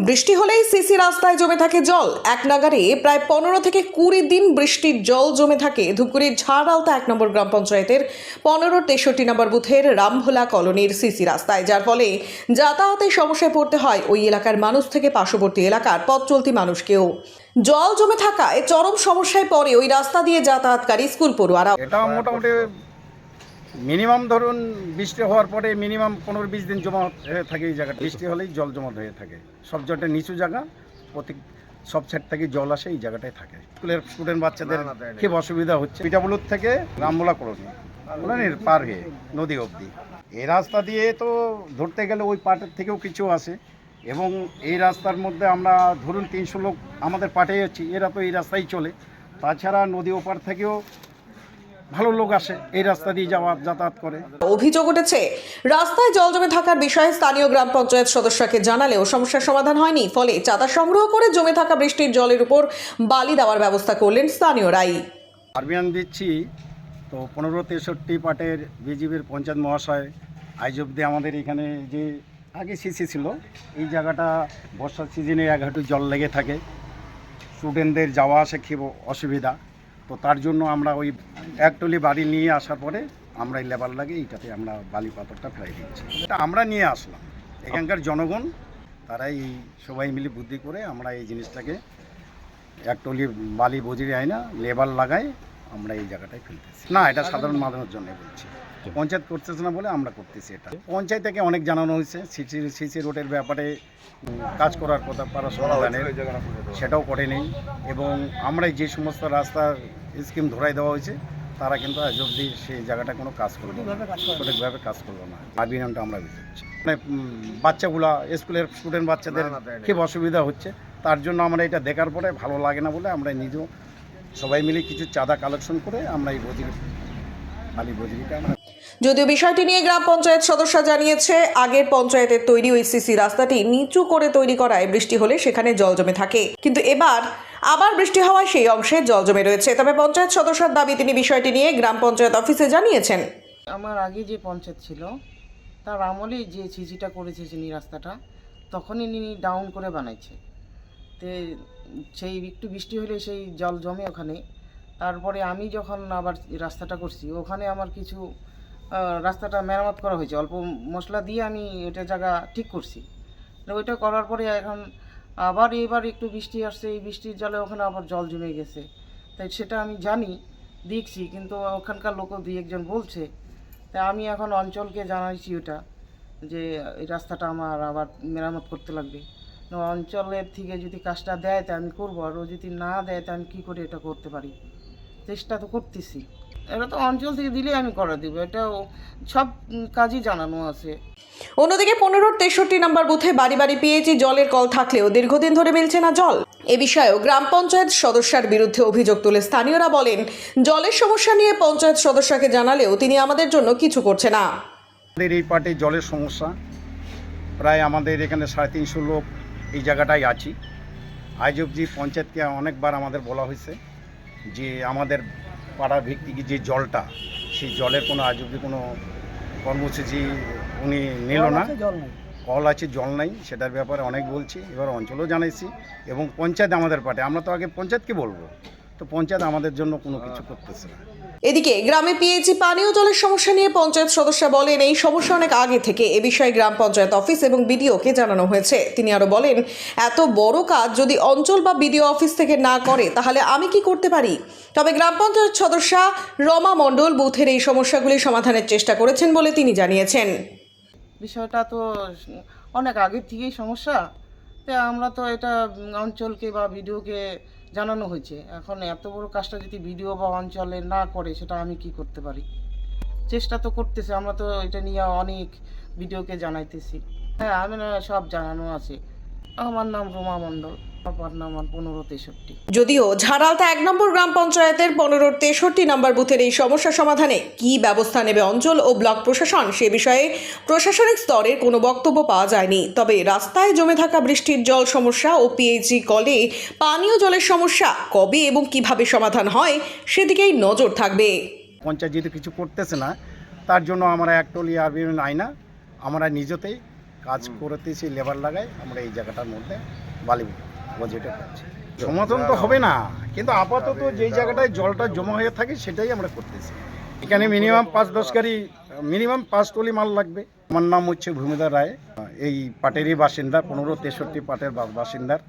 বৃষ্টি হলেই সিসি রাস্তায় জমে থাকে জল। এক নাগারে প্রায় 15 থেকে 20 দিন বৃষ্টির জল জমে থাকে ধূপগুড়ির ঝাড়ালতা 1 নম্বর গ্রাম পঞ্চায়েতের 15-63 নম্বর বুথের রামভোলা কলোনির সিসি রাস্তায়, যার ফলে যাতায়াতের সমস্যায় পড়তে হয় ওই এলাকার মানুষ থেকে পার্শ্ববর্তী এলাকার পথ চলতি মানুষকেও। জল জমে থাকায় চরম সমস্যায় পড়ে ওই রাস্তা দিয়ে যাতায়াতকারী স্কুল পড়ুয়ারা। এটা মোটামুটি মিনিমাম ধরুন বৃষ্টি হওয়ার পরে মিনিমাম 15-20 দিন জমা হয়ে থাকে এই জায়গাটা। বৃষ্টি হলেই জল জমা হয়ে থাকে। সব জায়গাটা নিচু জায়গা, প্রত্যেক সব সাইড থেকে জল আসে এই জায়গাটায় থাকে। স্কুলের স্টুডেন্ট বাচ্চাদের খুব অসুবিধা হচ্ছে। পিঠাবুলুর থেকে রামভোলা কলোনির পার হয়ে নদী অবধি এই রাস্তা দিয়ে তো ধরতে গেলে ওই পাটের থেকেও কিছু আসে, এবং এই রাস্তার মধ্যে আমরা ধরুন 300 লোক আমাদের পাটে আছি, এরা তো এই রাস্তায় চলে। তাছাড়া নদী ওপার থেকেও ভালো লোক আসে এই রাস্তা দিয়ে যাতায়াত করে। অভিযোগ উঠেছে রাস্তায় জল জমে থাকার বিষয়ে স্থানীয় গ্রাম পঞ্চায়েত সদস্যকে জানালেও সমস্যার সমাধান হয়নি। ফলে চাঁদা সংগ্রহ করে জমে থাকা বৃষ্টির জলের উপর বালি দেওয়ার ব্যবস্থা করলেন স্থানীয়রাই। আরবিয়ান দিচ্ছি তো 15-63 পাটের বিজিবির পঞ্চায়েত মহাশয় আজ অব্দি আমাদের এখানে যে আগে সিসি ছিল এই জায়গাটা বর্ষার সিজনে এক হাঁটু জল লেগে থাকে, স্টুডেন্টদের যাওয়া আসে খুব অসুবিধা। তো তার জন্য আমরা ওই একটলি বাড়ি নিয়ে আসার পরে আমরা এই লেবার লাগে এইটাতে আমরা বালি পাথরটা ফেলাই দিচ্ছি। এটা আমরা নিয়ে আসলাম, এখানকার জনগণ তারাই সবাই মিলে বুদ্ধি করে আমরা এই জিনিসটাকে একটলি বালি বজিরে আয় না লেবার লাগাই আমরা এই জায়গাটায় ফেলতেছি। না, এটা সাধারণ মানুষের জন্য বলছি, পঞ্চায়েত করতেছে না বলে আমরা করতেছি। এটা পঞ্চায়েত থেকে অনেক জানানো হয়েছে, সিসি রোডের ব্যাপারে কাজ করার কথা পারা সমাধানের, সেটাও করে নেই। এবং আমরা যে সমস্ত রাস্তার স্কিম ধরাই দেওয়া হয়েছে তারা কিন্তু আজ অবধি সেই জায়গাটা কোনো কাজ করবে না, সঠিকভাবে কাজ করবে না। আরবিনামটা আমরা বুঝেছি মানে বাচ্চাগুলা স্কুলের স্টুডেন্ট বাচ্চাদের খুব অসুবিধা হচ্ছে। তার জন্য আমরা এটা দেখার পরে ভালো লাগে না বলে আমরা নিজেও সবাই মিলে কিছু চাঁদা কালেকশন করে আমরা এই বজরিটা আমরা। যদিও বিষয়টি নিয়ে গ্রাম পঞ্চায়েত সদস্য জানিয়েছে, আগের পঞ্চায়েতের তৈরি ওই সিসি রাস্তাটি নিচু করে তৈরি করায় বৃষ্টি হলে সেখানে জল জমে থাকে, কিন্তু এবার আবার বৃষ্টি হওয়ায় সেই অংশে জল জমে রয়েছে। তবে পঞ্চায়েত সদস্যের দাবি, তিনি বিষয়টি নিয়ে গ্রাম পঞ্চায়েত অফিসে জানিয়েছেন। আমার আগে যে পঞ্চায়েত ছিল তার আমলেই যে সিসিটা করেছে যিনি রাস্তাটা, তখনই তিনি ডাউন করে বানাইছে। তে সেই একটু বৃষ্টি হলে সেই জল জমে ওখানে। তারপরে আমি যখন আবার রাস্তাটা করছি ওখানে আমার কিছু রাস্তাটা মেরামত করা হয়েছে, অল্প মশলা দিয়ে আমি ওইটা জায়গা ঠিক করছি। ওইটা করার পরে এখন আবার এবার একটু বৃষ্টি আসছে, এই বৃষ্টির জলে ওখানে আবার জল জমে গেছে। তাই সেটা আমি জানি, দেখছি, কিন্তু ওখানকার লোকও দুই একজন বলছে। তাই আমি এখন অঞ্চলকে জানাইছি ওটা যে এই রাস্তাটা আমার আবার মেরামত করতে লাগবে। অঞ্চলের থেকে যদি কাজটা দেয় তা আমি করবো, আর ও যদি না দেয় তা আমি কী করে এটা করতে পারি। চেষ্টা তো করতেছি, এটা তো অঞ্চল থেকে দিলে আমি করে দেবো, এটা সব কাজই জানানো আছে। অন্যদিকে 15-63 নম্বর বুথে বাড়ি বাড়ি পিএইচই জলের কল থাকলেও দীর্ঘদিন ধরে মিলছে না জল। এ বিষয়েও গ্রাম পঞ্চায়েত সদস্যের বিরুদ্ধে অভিযোগ তুলে স্থানীয়রা বলেন, জলের সমস্যা নিয়ে পঞ্চায়েত সদস্যকে জানালেও তিনি আমাদের জন্য কিছু করছে না। আমাদের এই পার্টে জলের সমস্যা, প্রায় আমাদের এখানে 350 লোক এই জায়গাটায় আছি। আজ অবধি পঞ্চায়েতকে অনেকবার আমাদের বলা হয়েছে যে আমাদের পাড়া ভিত্তিক যে জলটা, সেই জলের কোনো আজ অবধি কোনো কর্মসূচি উনি নিল না। কল আছে, জল নাই, সেটার ব্যাপারে অনেক বলছি, এবার অঞ্চলেও জানাইছি এবং পঞ্চায়েত আমাদের পার্টে। আমরা তো আগে পঞ্চায়েতকে বলবো, তো পঞ্চায়েত আমাদের জন্য কোনো কিছু করতেছে না। এদিকে গ্রামে পিএইচই পানীয় জলের সমস্যা নিয়ে পঞ্চায়েত সদস্য বলেন, এই সমস্যা অনেক আগে থেকে এ বিষয়ে গ্রাম পঞ্চায়েত অফিস এবং বিডিওকে জানানো হয়েছে। তিনি আরো বলেন, এত বড় কাজ যদি অঞ্চল বা বিডিও অফিস থেকে না করে তাহলে আমি কি করতে পারি। তবে গ্রাম পঞ্চায়েত সদস্য রমা মণ্ডল বুথের এই সমস্যাগুলি সমাধানের চেষ্টা করেছেন বলে তিনি জানিয়েছেন। বিষয়টা তো অনেক আগের থেকেই সমস্যা, তাই আমরা তো এটা অঞ্চলকে বা বিডিওকে জানানো হয়েছে। এখন এত বড় কাজটা যদি বিডিও বা অঞ্চলে না করে সেটা আমি কি করতে পারি। চেষ্টা তো করতেছে, আমরা তো এটা নিয়ে অনেক বিডিওকে জানাইতেছি। হ্যাঁ, আমি সব জানানো আছে। আমার নাম রমা মণ্ডল, আমার নাম 15-63। যদিও ঝাড়ালতা 1 নম্বর গ্রাম পঞ্চায়েতের 15-63 নম্বর বুথের এই সমস্যা সমাধানে কী ব্যবস্থা নেবে অঞ্চল ও ব্লক প্রশাসন, সে বিষয়ে প্রশাসনিক স্তরের কোনো বক্তব্য পাওয়া যায়নি। তবে রাস্তায় জমে থাকা বৃষ্টির জল সমস্যা ও পিএইচই কলে পানীয় জলের সমস্যা কবে এবং কিভাবে সমাধান হয় সেদিকেই নজর থাকবে। পঞ্চায়েত যদি কিছু করতেছে না, তার জন্য আমরা একটলি আরবিএন আইনা আমরা নিজেতেই কাজ করতেছি, লেবার লাগাই, আমরা এই জায়গাটার মধ্যে বালি বাজেটে পাচ্ছি। সমাধান তো হবে না, কিন্তু আপাতত যেই জায়গাটায় জলটা জমা হয়ে থাকে সেটাই আমরা করতেছি। এখানে মিনিমাম 5-10 গাড়ি, মিনিমাম 5 টলি মাল লাগবে। আমার নাম হচ্ছে ভূমিধর রায়, এই পাটেরই বাসিন্দা, 1563 পাটের বাসিন্দার।